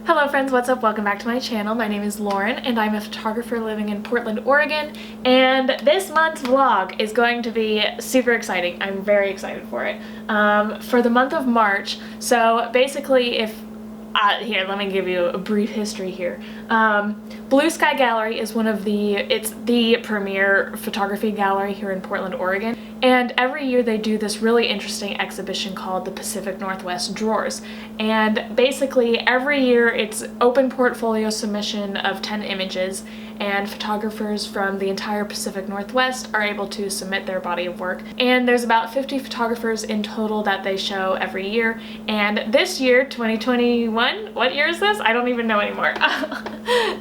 Hello friends, what's up? Welcome back to my channel. My name is Lauren and I'm a photographer living in Portland, Oregon, and this month's vlog is going to be super exciting. I'm very excited for it. For the month of March, so basically here, let me give you a brief history here. Blue Sky Gallery is it's the premier photography gallery here in Portland, Oregon. And every year they do this really interesting exhibition called the Pacific Northwest Drawers. And basically every year it's open portfolio submission of 10 images, and photographers from the entire Pacific Northwest are able to submit their body of work. And there's about 50 photographers in total that they show every year. And this year, 2021, what year is this? I don't even know anymore.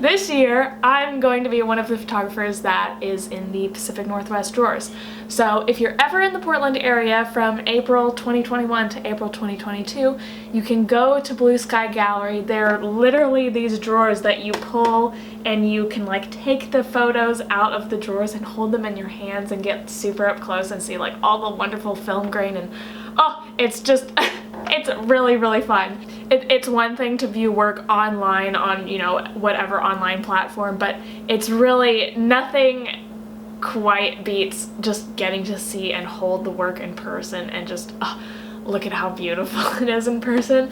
This year, I'm going to be one of the photographers that is in the Pacific Northwest Drawers. So if you're ever in the Portland area from April 2021 to April 2022, you can go to Blue Sky Gallery. They're literally these drawers that you pull and you can like take the photos out of the drawers and hold them in your hands and get super up close and see like all the wonderful film grain, and oh, it's just it's really, really fun. It's one thing to view work online on, you know, whatever online platform, but it's really nothing quite beats just getting to see and hold the work in person and just look at how beautiful it is in person.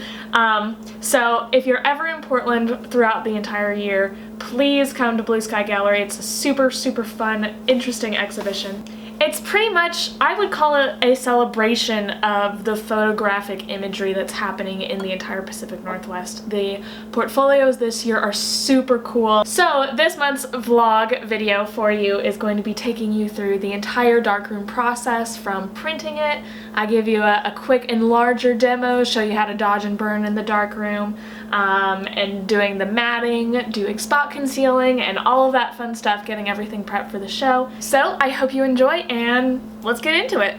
So if you're ever in Portland throughout the entire year, please come to Blue Sky Gallery. It's a super, super fun, interesting exhibition. It's pretty much, I would call it a celebration of the photographic imagery that's happening in the entire Pacific Northwest. The portfolios this year are super cool. So this month's vlog video for you is going to be taking you through the entire darkroom process from printing it. I give you a quick enlarger demo, show you how to dodge and burn in the darkroom, and doing the matting, doing spot concealing, and all of that fun stuff, getting everything prepped for the show. So I hope you enjoy, and let's get into it.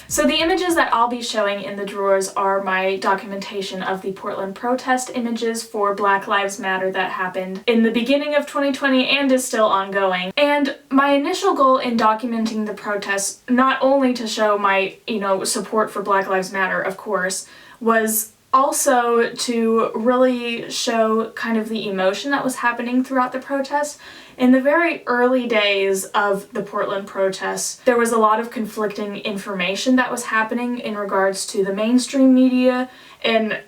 So the images that I'll be showing in the drawers are my documentation of the Portland protest images for Black Lives Matter that happened in the beginning of 2020 and is still ongoing. And my initial goal in documenting the protests, not only to show my, support for Black Lives Matter, of course, was also to really show kind of the emotion that was happening throughout the protests. In the very early days of the Portland protests, there was a lot of conflicting information that was happening in regards to the mainstream media and,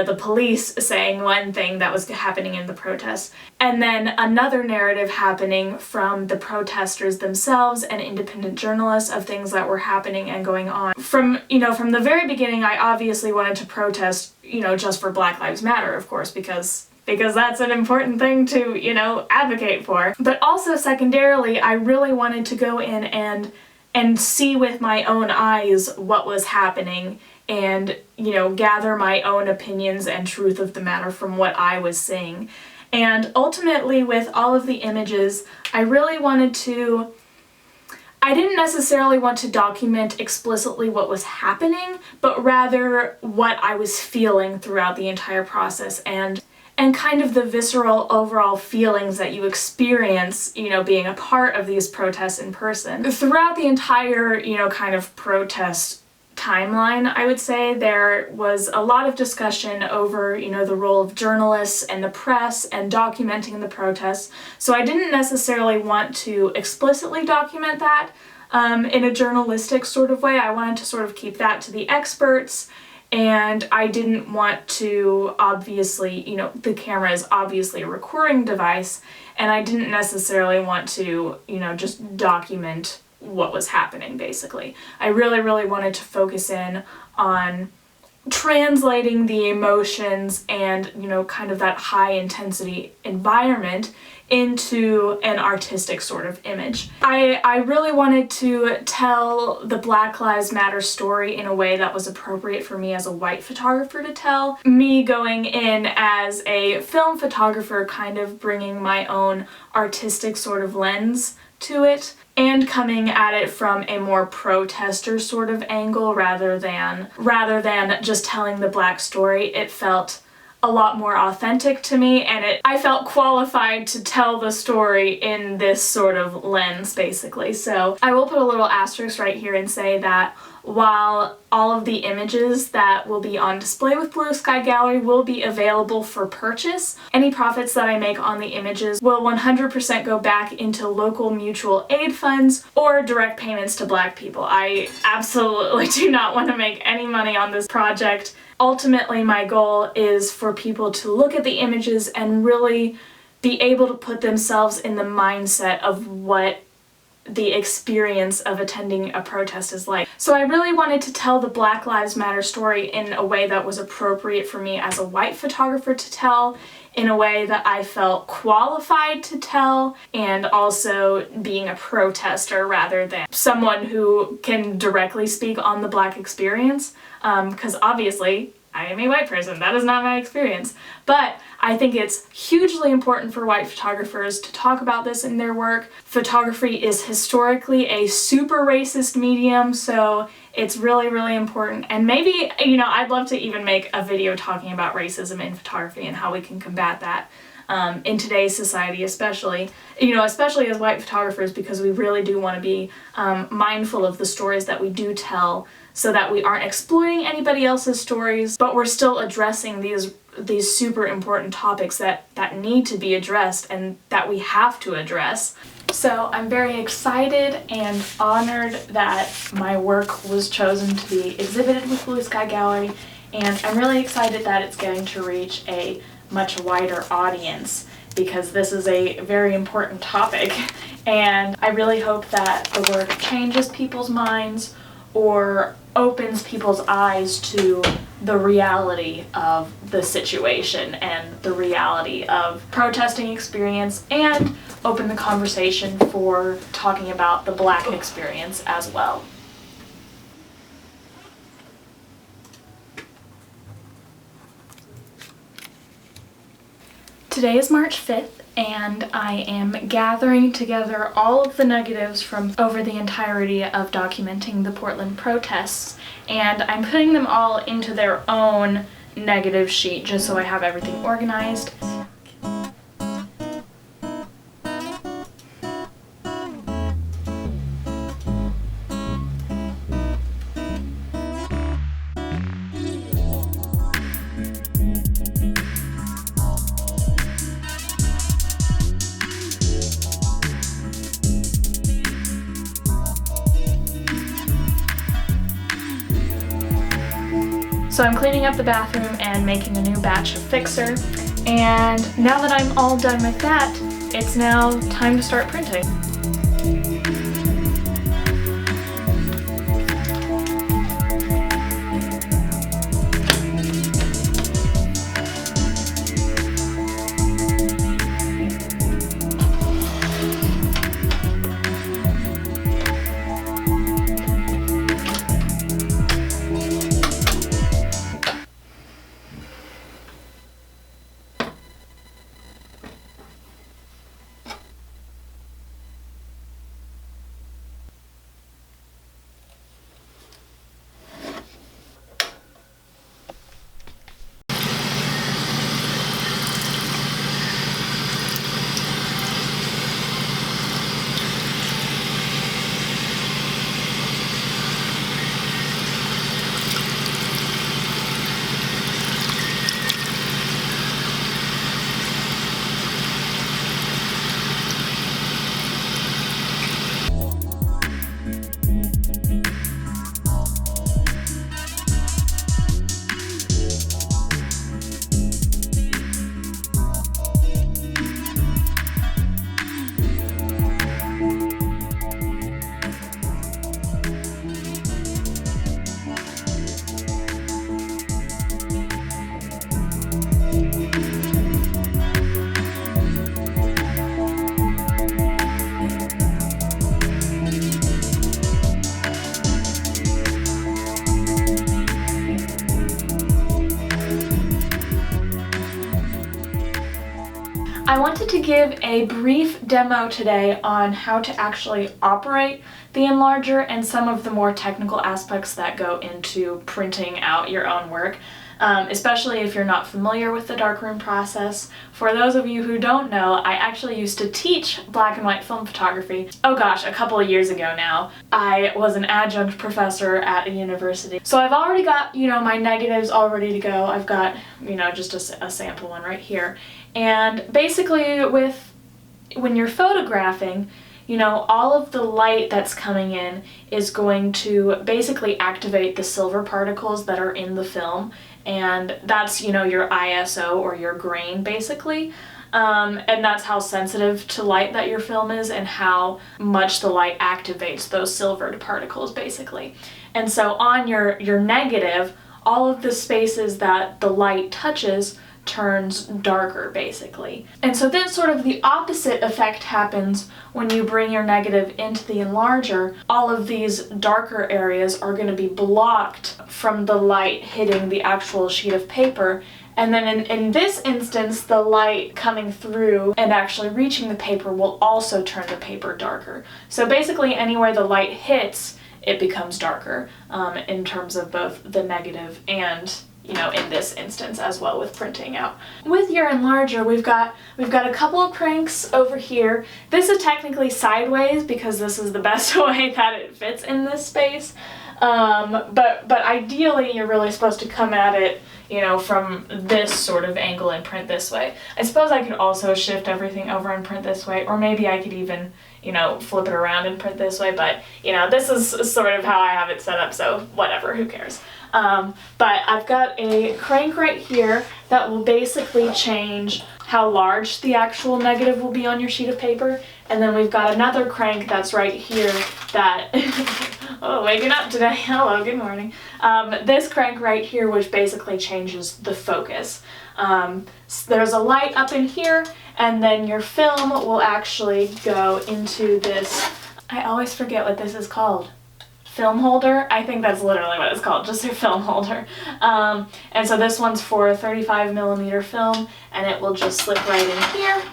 the police saying one thing that was happening in the protests, and then another narrative happening from the protesters themselves and independent journalists of things that were happening and going on. From the very beginning, I obviously wanted to protest, just for Black Lives Matter, of course, because that's an important thing to, advocate for. But also secondarily, I really wanted to go in and see with my own eyes what was happening and, gather my own opinions and truth of the matter from what I was seeing. And ultimately, with all of the images, I didn't necessarily want to document explicitly what was happening, but rather what I was feeling throughout the entire process and kind of the visceral overall feelings that you experience, being a part of these protests in person. Throughout the entire, kind of protest timeline, I would say, there was a lot of discussion over, the role of journalists and the press and documenting the protests. So I didn't necessarily want to explicitly document that in a journalistic sort of way. I wanted to sort of keep that to the experts. And I didn't want to, obviously, the camera is obviously a recording device, and I didn't necessarily want to, just document what was happening, basically. I really, really wanted to focus in on translating the emotions and, you know, kind of that high intensity environment into an artistic sort of image. I really wanted to tell the Black Lives Matter story in a way that was appropriate for me as a white photographer to tell. Me going in as a film photographer, kind of bringing my own artistic sort of lens to it, and coming at it from a more protester sort of angle rather than just telling the Black story. It felt a lot more authentic to me, and I felt qualified to tell the story in this sort of lens, basically. So I will put a little asterisk right here and say that while all of the images that will be on display with Blue Sky Gallery will be available for purchase, any profits that I make on the images will 100% go back into local mutual aid funds or direct payments to Black people. I absolutely do not want to make any money on this project. Ultimately, my goal is for people to look at the images and really be able to put themselves in the mindset of what the experience of attending a protest is like. So I really wanted to tell the Black Lives Matter story in a way that was appropriate for me as a white photographer to tell, in a way that I felt qualified to tell, and also being a protester rather than someone who can directly speak on the Black experience, because obviously I am a white person. That is not my experience. But I think it's hugely important for white photographers to talk about this in their work. Photography is historically a super racist medium, so it's really, really important. And maybe, you know, I'd love to even make a video talking about racism in photography and how we can combat that in today's society, especially as white photographers, because we really do want to be mindful of the stories that we do tell, so that we aren't exploiting anybody else's stories, but we're still addressing these super important topics that need to be addressed and that we have to address. So I'm very excited and honored that my work was chosen to be exhibited with Blue Sky Gallery, and I'm really excited that it's going to reach a much wider audience, because this is a very important topic, and I really hope that the work changes people's minds or opens people's eyes to the reality of the situation and the reality of protesting experience, and open the conversation for talking about the Black experience as well. Today is March 5th, and I am gathering together all of the negatives from over the entirety of documenting the Portland protests, and I'm putting them all into their own negative sheet just so I have everything organized. So I'm cleaning up the bathroom and making a new batch of fixer, and now that I'm all done with that, it's now time to start printing. I wanted to give a brief demo today on how to actually operate the enlarger and some of the more technical aspects that go into printing out your own work. Especially if you're not familiar with the darkroom process. For those of you who don't know, I actually used to teach black and white film photography. Oh gosh, a couple of years ago now. I was an adjunct professor at a university. So I've already got, my negatives all ready to go. I've got, just a sample one right here. And basically when you're photographing, all of the light that's coming in is going to basically activate the silver particles that are in the film. And that's, your ISO or your grain, basically. And that's how sensitive to light that your film is and how much the light activates those silvered particles, basically. And so on your negative, all of the spaces that the light touches turns darker, basically. And so then sort of the opposite effect happens when you bring your negative into the enlarger. All of these darker areas are going to be blocked from the light hitting the actual sheet of paper. And then in this instance, the light coming through and actually reaching the paper will also turn the paper darker. So basically anywhere the light hits, it becomes darker in terms of both the negative and in this instance as well with printing out. With your enlarger, we've got a couple of cranks over here. This is technically sideways because this is the best way that it fits in this space. But ideally you're really supposed to come at it, from this sort of angle and print this way. I suppose I could also shift everything over and print this way, or maybe I could even, flip it around and print this way, but, this is sort of how I have it set up, so whatever, who cares. But I've got a crank right here that will basically change how large the actual negative will be on your sheet of paper, and then we've got another crank that's right here that oh, waking up today. Hello, good morning. This crank right here, which basically changes the focus. So there's a light up in here, and then your film will actually go into this, I always forget what this is called. Film holder? I think that's literally what it's called, just a film holder. And so this one's for 35mm film, and it will just slip right in here.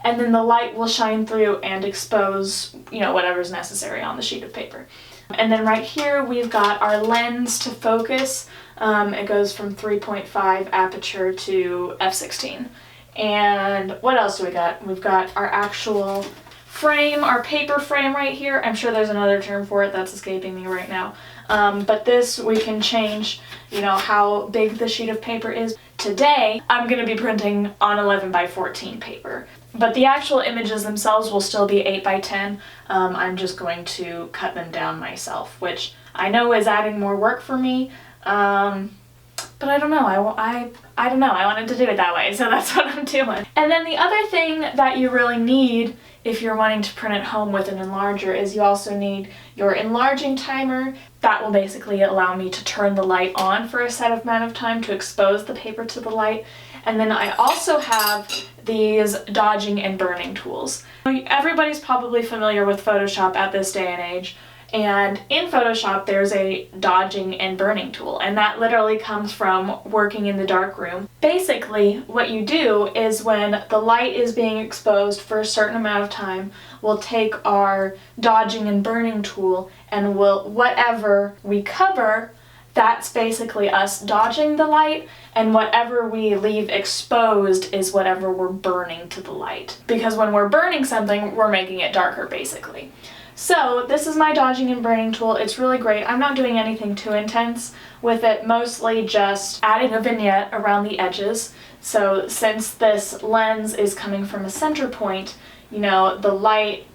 And then the light will shine through and expose, whatever's necessary on the sheet of paper. And then right here we've got our lens to focus. It goes from 3.5 aperture to f/16. And what else do we got? We've got our actual frame, our paper frame right here. I'm sure there's another term for it that's escaping me right now. But this, we can change, how big the sheet of paper is. Today, I'm going to be printing on 11x14 paper. But the actual images themselves will still be 8x10. I'm just going to cut them down myself, which I know is adding more work for me. But I don't know, I don't know, I wanted to do it that way, so that's what I'm doing. And then the other thing that you really need if you're wanting to print at home with an enlarger is you also need your enlarging timer. That will basically allow me to turn the light on for a set amount of time to expose the paper to the light. And then I also have these dodging and burning tools. Everybody's probably familiar with Photoshop at this day and age. And in Photoshop, there's a dodging and burning tool, and that literally comes from working in the darkroom. Basically, what you do is when the light is being exposed for a certain amount of time, we'll take our dodging and burning tool and whatever we cover, that's basically us dodging the light, and whatever we leave exposed is whatever we're burning to the light. Because when we're burning something, we're making it darker, basically. So this is my dodging and burning tool. It's really great. I'm not doing anything too intense with it, mostly just adding a vignette around the edges. So since this lens is coming from a center point, the light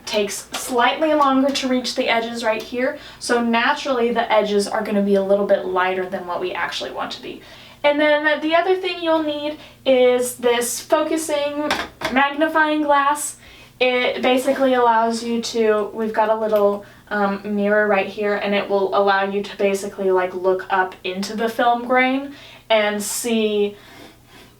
takes slightly longer to reach the edges right here. So naturally the edges are going to be a little bit lighter than what we actually want to be. And then the other thing you'll need is this focusing magnifying glass. It basically allows you to, we've got a little mirror right here, and it will allow you to basically look up into the film grain and see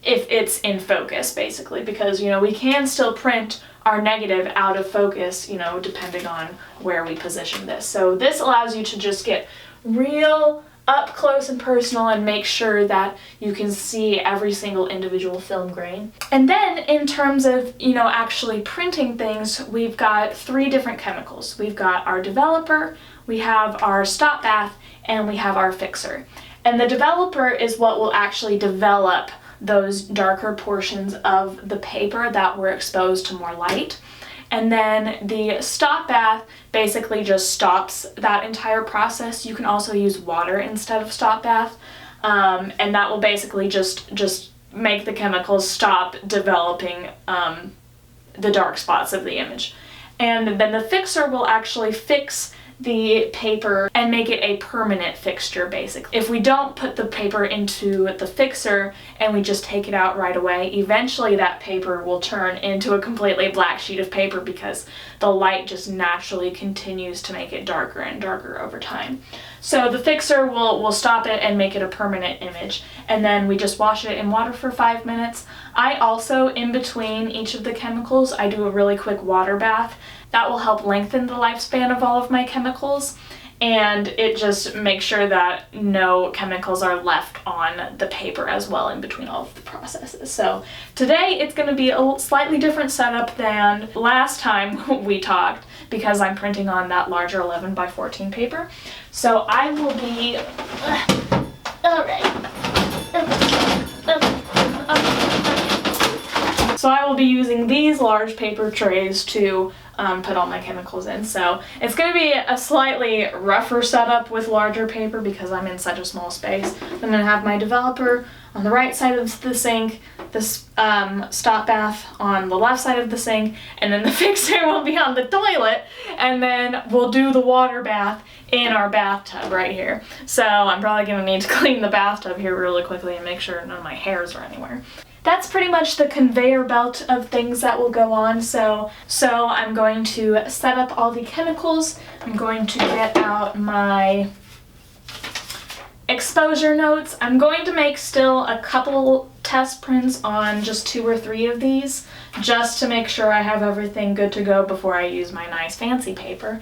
if it's in focus, basically, because we can still print our negative out of focus, depending on where we position this. So this allows you to just get real up close and personal and make sure that you can see every single individual film grain. And then in terms of, actually printing things, we've got 3 different chemicals. We've got our developer, we have our stop bath, and we have our fixer. And the developer is what will actually develop those darker portions of the paper that were exposed to more light. And then the stop bath basically just stops that entire process. You can also use water instead of stop bath, and that will basically just make the chemicals stop developing the dark spots of the image. And then the fixer will actually fix the paper and make it a permanent fixture, basically. If we don't put the paper into the fixer and we just take it out right away, eventually that paper will turn into a completely black sheet of paper because the light just naturally continues to make it darker and darker over time. So the fixer will stop it and make it a permanent image, and then we just wash it in water for 5 minutes. I also, in between each of the chemicals, I do a really quick water bath. That will help lengthen the lifespan of all of my chemicals, and it just makes sure that no chemicals are left on the paper as well in between all of the processes. So today it's going to be a slightly different setup than last time we talked because I'm printing on that larger 11 by 14 paper. So I will be, So I will be using these large paper trays to put all my chemicals in. So it's going to be a slightly rougher setup with larger paper because I'm in such a small space. I'm going to have my developer on the right side of the sink, this stop bath on the left side of the sink, and then the fixer will be on the toilet, and then we'll do the water bath in our bathtub right here. So I'm probably going to need to clean the bathtub here really quickly and make sure none of my hairs are anywhere. That's pretty much the conveyor belt of things that will go on. So I'm going to set up all the chemicals. I'm going to get out my exposure notes. I'm going to make still a couple test prints on just 2 or 3 of these, just to make sure I have everything good to go before I use my nice fancy paper.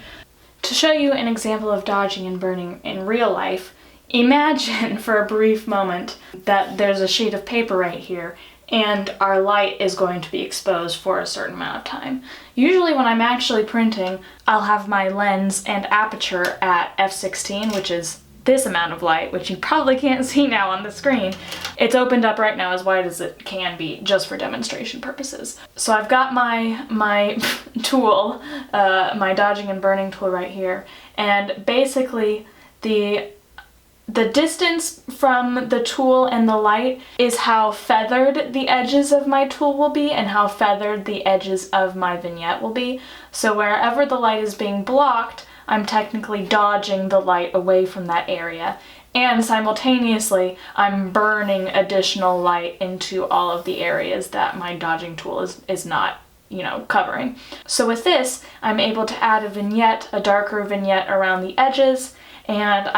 To show you an example of dodging and burning in real life, imagine for a brief moment that there's a sheet of paper right here and our light is going to be exposed for a certain amount of time. Usually when I'm actually printing, I'll have my lens and aperture at f/16, which is this amount of light, which you probably can't see now on the screen. It's opened up right now as wide as it can be, just for demonstration purposes. So I've got my tool, my dodging and burning tool right here, and basically the distance from the tool and the light is how feathered the edges of my tool will be and how feathered the edges of my vignette will be. So wherever the light is being blocked, I'm technically dodging the light away from that area. And simultaneously, I'm burning additional light into all of the areas that my dodging tool is not, covering. So with this, I'm able to add a vignette, a darker vignette around the edges, and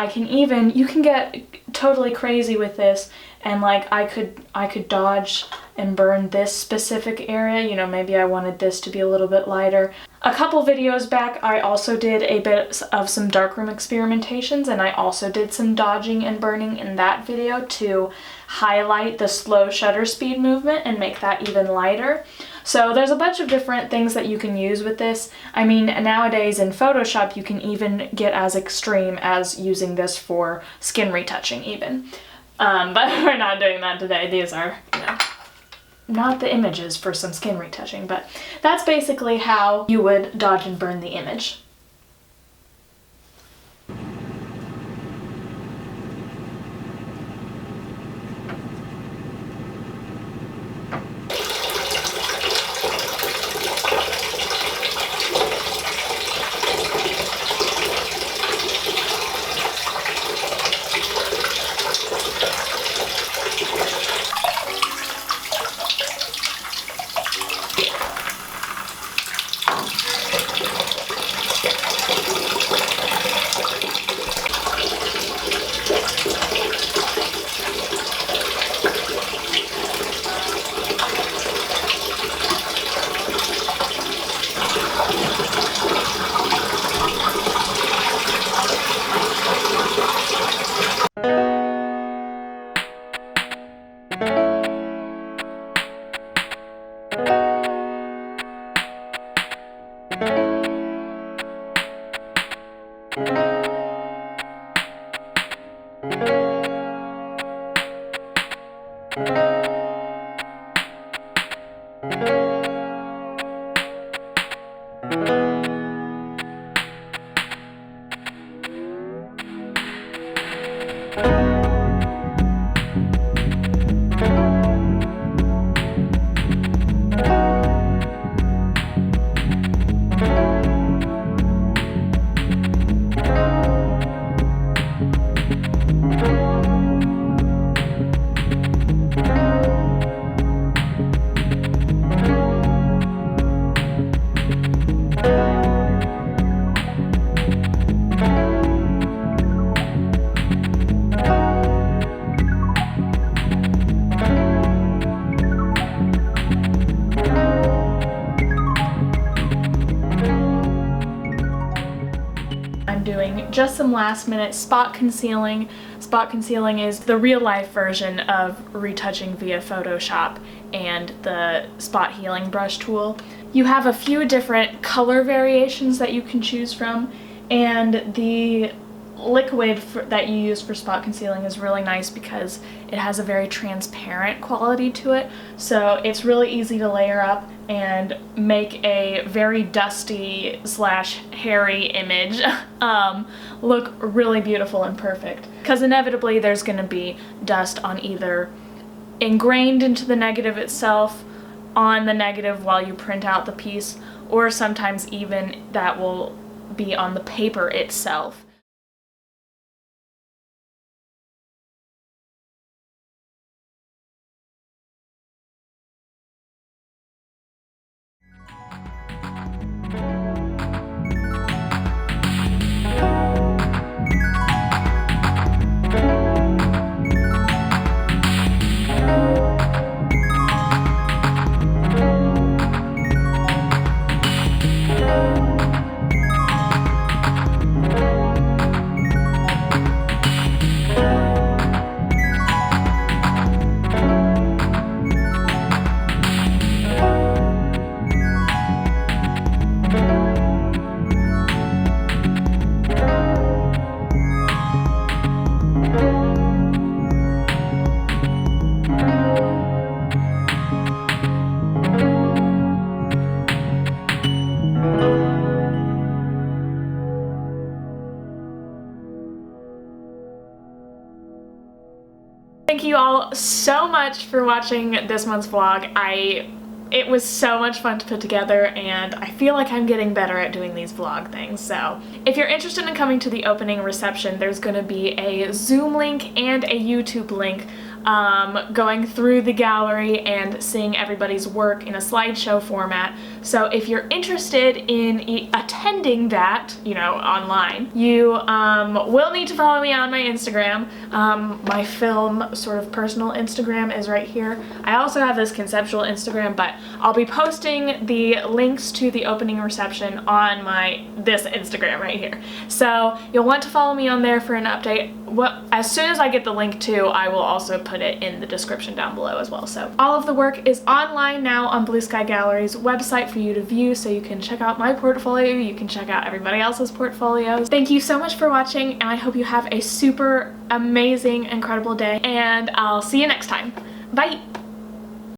you can get totally crazy with this, and like I could dodge and burn this specific area, maybe I wanted this to be a little bit lighter. A couple videos back, I also did a bit of some darkroom experimentations, and I also did some dodging and burning in that video to highlight the slow shutter speed movement and make that even lighter. So there's a bunch of different things that you can use with this. I mean, nowadays in Photoshop, you can even get as extreme as using this for skin retouching even. But we're not doing that today. These are, not the images for some skin retouching, but that's basically how you would dodge and burn the image. just some last minute spot concealing. Spot concealing is the real life version of retouching via Photoshop and the spot healing brush tool. You have a few different color variations that you can choose from, and the liquid that you use for spot concealing is really nice because it has a very transparent quality to it, so it's really easy to layer up and make a very dusty slash hairy image look really beautiful and perfect, because inevitably there's going to be dust on either ingrained into the negative itself, on the negative while you print out the piece, or sometimes even that will be on the paper itself. Thank you all so much for watching this month's vlog. It was so much fun to put together, and I feel like I'm getting better at doing these vlog things. So if you're interested in coming to the opening reception, there's going to be a Zoom link and a YouTube link going through the gallery and seeing everybody's work in a slideshow format. So if you're interested in attending that, you know, online, you will need to follow me on my Instagram. My film sort of personal Instagram is right here. I also have this conceptual Instagram, but I'll be posting the links to the opening reception on this Instagram right here. So you'll want to follow me on there for an update. As soon as I get the link to, I will also put it in the description down below as well. So all of the work is online now on Blue Sky Gallery's website for you to view, so you can check out my portfolio, you can check out everybody else's portfolios. Thank you so much for watching, and I hope you have a super amazing, incredible day, and I'll see you next time. Bye!